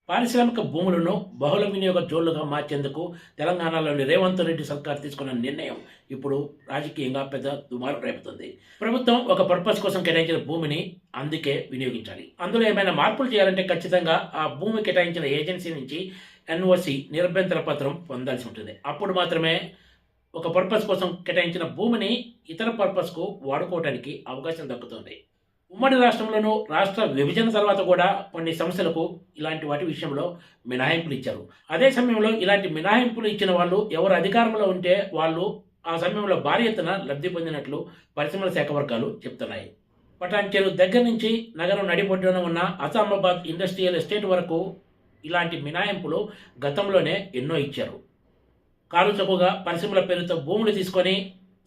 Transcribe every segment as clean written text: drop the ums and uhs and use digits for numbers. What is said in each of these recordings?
పారిశ్రామిక భూములను బహుళ వినియోగ జోన్లుగా మార్చేందుకు తెలంగాణలోని రేవంత్ రెడ్డి సర్కార్ తీసుకున్న నిర్ణయం ఇప్పుడు రాజకీయంగా పెద్ద దుమారం రేపుతుంది. ప్రభుత్వం ఒక పర్పస్ కోసం కేటాయించిన భూమిని అందుకే వినియోగించాలి. అందులో ఏమైనా మార్పులు చేయాలంటే ఖచ్చితంగా ఆ భూమి కేటాయించిన ఏజెన్సీ నుంచి ఎన్ఓసి నిరభ్యంతర పత్రం పొందాల్సి ఉంటుంది. అప్పుడు మాత్రమే ఒక పర్పస్ కోసం కేటాయించిన భూమిని ఇతర పర్పస్కు వాడుకోవడానికి అవకాశం దక్కుతుంది. ఉమ్మడి రాష్ట్రంలోనూ రాష్ట్ర విభజన తర్వాత కూడా కొన్ని సమస్యలకు ఇలాంటి వాటి విషయంలో మినహాయింపులు ఇచ్చారు. అదే సమయంలో ఇలాంటి మినహాయింపులు ఇచ్చిన వాళ్ళు ఎవరు అధికారంలో ఉంటే వాళ్ళు ఆ సమయంలో భారీ ఎత్తున లబ్ధి పొందినట్లు పరిశ్రమల శాఖ వర్గాలు చెప్తున్నాయి. పటాన్చెరు దగ్గర నుంచి నగరం నడిబొడ్డున ఉన్న అసామాబాద్ ఇండస్ట్రియల్ ఎస్టేట్ వరకు ఇలాంటి మినహాయింపులు గతంలోనే ఎన్నో ఇచ్చారు. కారు చౌకగా పరిశ్రమల పేరుతో భూములు తీసుకొని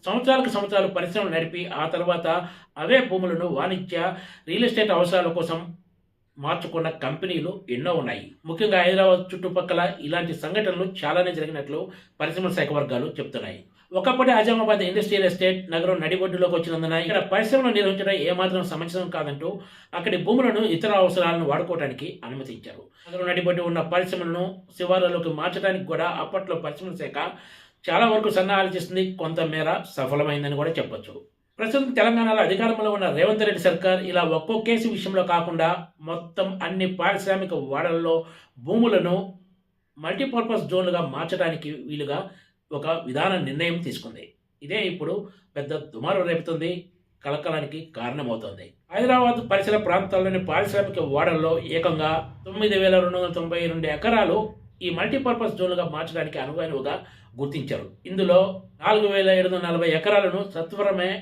సంవత్సరాలు పరిశ్రమలు నడిపి ఆ తర్వాత అవే భూములను వాణిజ్య రియల్ ఎస్టేట్ అవసరాల కోసం మార్చుకున్న కంపెనీలు ఎన్నో ఉన్నాయి. ముఖ్యంగా హైదరాబాద్ చుట్టుపక్కల ఇలాంటి సంఘటనలు చాలానే జరిగినట్లు పరిశ్రమల శాఖ వర్గాలు చెప్తున్నాయి. ఒకప్పటి ఆజామాబాద్ ఇండస్ట్రియల్ ఎస్టేట్ నగరం నడిబొడ్డులోకి వచ్చినందున ఇక్కడ పరిశ్రమలు నిర్వహించడం ఏమాత్రం సమంజసం కాదంటూ అక్కడి భూములను ఇతర అవసరాలను వాడుకోవడానికి అనుమతించారు. నగరం నడిబొడ్డు ఉన్న పరిశ్రమలను శివారులోకి మార్చడానికి కూడా అప్పట్లో పరిశ్రమల శాఖ చాలా వరకు సన్నాహాలు చేస్తుంది. కొంతమేర సఫలమైందని కూడా చెప్పొచ్చు. ప్రస్తుతం తెలంగాణలో అధికారంలో ఉన్న రేవంత్ రెడ్డి సర్కార్ ఇలా ఒక్కో కేసు విషయంలో కాకుండా మొత్తం అన్ని పారిశ్రామిక వాడల్లో భూములను మల్టీపర్పస్ జోన్లుగా మార్చడానికి వీలుగా ఒక విధాన నిర్ణయం తీసుకుంది. ఇదే ఇప్పుడు పెద్ద దుమారం రేపుతుంది, కలకలానికి కారణమవుతోంది. హైదరాబాద్ పరిసర ప్రాంతాల్లోని పారిశ్రామిక వాడల్లో ఏకంగా 9,292 ఎకరాలు ఈ మల్టీపర్పస్ జోన్లుగా మార్చడానికి అనువైనవిగా గుర్తించారు. ఇందులో 4,740 ఎకరాలను సత్వరమే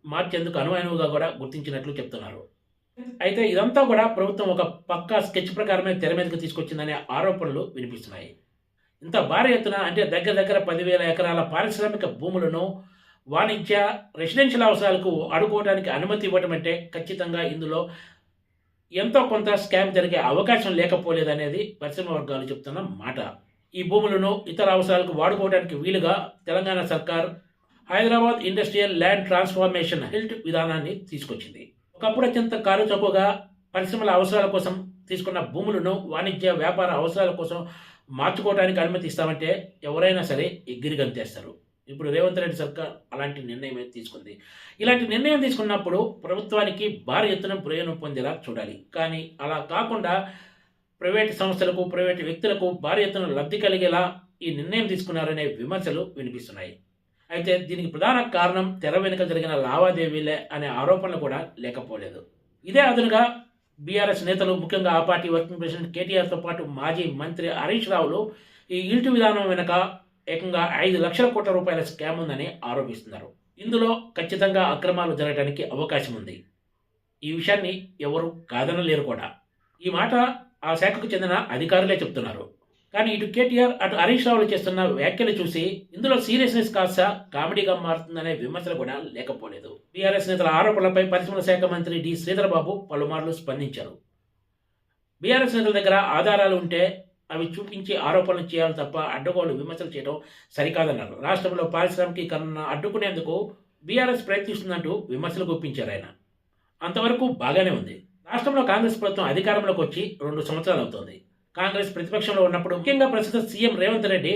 మార్చేందుకు అనువైనవిగా కూడా గుర్తించినట్లు చెప్తున్నారు. అయితే ఇదంతా కూడా ప్రభుత్వం ఒక పక్కా స్కెచ్ ప్రకారమే తెర మీదకి తీసుకొచ్చిందనే ఆరోపణలు వినిపిస్తున్నాయి. ఇంత భారీ ఎత్తున అంటే దగ్గర 10,000 ఎకరాల పారిశ్రామిక భూములను వాణిజ్య రెసిడెన్షియల్ అవసరాలకు అడుకోవడానికి అనుమతి ఇవ్వటం అంటే ఖచ్చితంగా ఇందులో ఎంతో కొంత స్కామ్ జరిగే అవకాశం లేకపోలేదనేది పరిశ్రమ వర్గాలు చెప్తున్న మాట. ఈ భూములను ఇతర అవసరాలకు వాడుకోవడానికి వీలుగా తెలంగాణ సర్కార్ Hyderabad industrial land transformation health విధానాన్ని తీసుకొచ్చింది. ఒకప్పుడు అత్యంత కారు చౌకగా పరిశ్రమల అవసరాల కోసం తీసుకున్న భూములను వాణిజ్య వ్యాపార అవసరాల కోసం మార్చుకోవడానికి అనుమతి ఇస్తామంటే ఎవరైనా సరే ఎగిరి గంతేస్తారు. ఇప్పుడు రేవంత్ రెడ్డి సర్కార్ అలాంటి నిర్ణయం తీసుకుంది. ఇలాంటి నిర్ణయం తీసుకున్నప్పుడు ప్రభుత్వానికి భారీ ఎత్తున ప్రయోజనం పొందేలా చూడాలి. కానీ అలా కాకుండా ప్రైవేటు సంస్థలకు ప్రైవేటు వ్యక్తులకు భారీ ఎత్తున లబ్ధి కలిగేలా ఈ నిర్ణయం తీసుకున్నారనే విమర్శలు వినిపిస్తున్నాయి. అయితే దీనికి ప్రధాన కారణం తెర వెనుక జరిగిన లావాదేవీలే అనే ఆరోపణలు కూడా లేకపోలేదు. ఇదే అదునుగా బీఆర్ఎస్ నేతలు ముఖ్యంగా ఆ పార్టీ వర్కింగ్ ప్రెసిడెంట్ కేటీఆర్తో పాటు మాజీ మంత్రి హరీష్ రావులు ఈ ఇల్టు విధానం వెనుక ఏకంగా 5 లక్షల కోట్ల రూపాయల స్కామ్ ఉందని ఆరోపిస్తున్నారు. ఇందులో ఖచ్చితంగా అక్రమాలు జరగడానికి అవకాశం ఉంది. ఈ విషయాన్ని ఎవరు కాదనలేరు కూడా. ఈ మాట ఆ శాఖకు చెందిన అధికారులే చెప్తున్నారు. కానీ ఇటు కేటీఆర్ అటు హరీష్ రావులు చేస్తున్న వ్యాఖ్యలు చూసి ఇందులో సీరియస్నెస్ కాస్త కామెడీగా మారుతుందనే విమర్శలు కూడా లేకపోలేదు. బీఆర్ఎస్ నేతల ఆరోపణలపై పరిశ్రమల శాఖ మంత్రి డి శ్రీధర్ బాబు పలుమార్లు స్పందించారు. బీఆర్ఎస్ నేతల దగ్గర ఆధారాలు ఉంటే అవి చూపించి ఆరోపణలు చేయాలి తప్ప అడ్డగోలు విమర్శలు చేయడం సరికాదన్నారు. రాష్ట్రంలో పారిశ్రామికీకరణ అడ్డుకునేందుకు బీఆర్ఎస్ ప్రయత్నిస్తుందంటూ విమర్శలు గుప్పించారు ఆయన. అంతవరకు బాగానే ఉంది. రాష్ట్రంలో కాంగ్రెస్ ప్రభుత్వం అధికారంలోకి వచ్చి 2 సంవత్సరాలు అవుతోంది. కాంగ్రెస్ ప్రతిపక్షంలో ఉన్నప్పుడు ముఖ్యంగా ప్రస్తుత సీఎం రేవంత్ రెడ్డి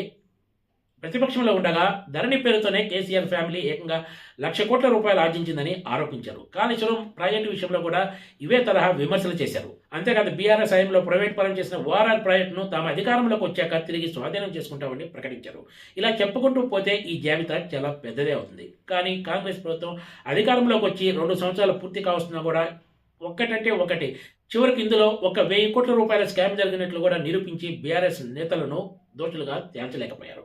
ప్రతిపక్షంలో ఉండగా ధరణి పేరుతోనే కేసీఆర్ ఫ్యామిలీ ఏకంగా 1,00,000 కోట్ల రూపాయలు ఆర్జించిందని ఆరోపించారు. కాళేశ్వరం ప్రాజెక్టు విషయంలో కూడా ఇవే తరహా విమర్శలు చేశారు. అంతేకాదు బీఆర్ఎస్ హయాంలో ప్రైవేట్ పరం చేసిన ఓఆర్ఆర్ ప్రాజెక్టును తాము అధికారంలోకి వచ్చాక తిరిగి స్వాధీనం చేసుకుంటామని ప్రకటించారు. ఇలా చెప్పుకుంటూ పోతే ఈ జాబితా చాలా పెద్దదే అవుతుంది. కానీ కాంగ్రెస్ ప్రభుత్వం అధికారంలోకి వచ్చి 2 సంవత్సరాలు పూర్తి కావస్తున్నా కూడా ఒక్కటంటే ఒకటి చివరికి ఇందులో 1,000 కోట్ల రూపాయల స్కామ్ జరిగినట్లు కూడా నిరూపించి బీఆర్ఎస్ నేతలను దోషులుగా తేల్చలేకపోయారు.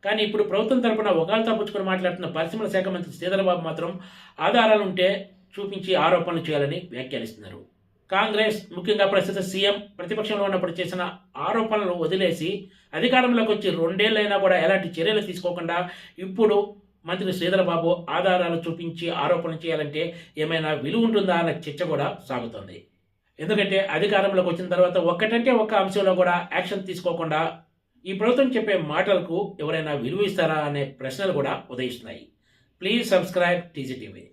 కానీ ఇప్పుడు ప్రభుత్వం తరపున ఒకళ్ళతో పుచ్చుకొని మాట్లాడుతున్న పరిశ్రమల శాఖ మంత్రి శ్రీధర్ బాబు మాత్రం ఆధారాలు ఉంటే చూపించి ఆరోపణలు చేయాలని వ్యాఖ్యానిస్తున్నారు. కాంగ్రెస్ ముఖ్యంగా ప్రస్తుత సీఎం ప్రతిపక్షంలో ఉన్నప్పుడు చేసిన ఆరోపణలు వదిలేసి అధికారంలోకి వచ్చి 2 ఏళ్లైనా కూడా ఎలాంటి చర్యలు తీసుకోకుండా ఇప్పుడు మంత్రి శ్రీధర్ బాబు ఆధారాలు చూపించి ఆరోపణలు చేయాలంటే ఏమైనా విలువ ఉంటుందా అన్న చర్చ కూడా సాగుతోంది. ఎందుకంటే అధికారంలోకి వచ్చిన తర్వాత ఒక్కటంటే ఒక్క అంశంలో కూడా యాక్షన్ తీసుకోకుండా ఈ ప్రభుత్వం చెప్పే మాటలకు ఎవరైనా విలువ ఇస్తారా అనే ప్రశ్నలు కూడా ఉదయిస్తున్నాయి. Please subscribe TGTV.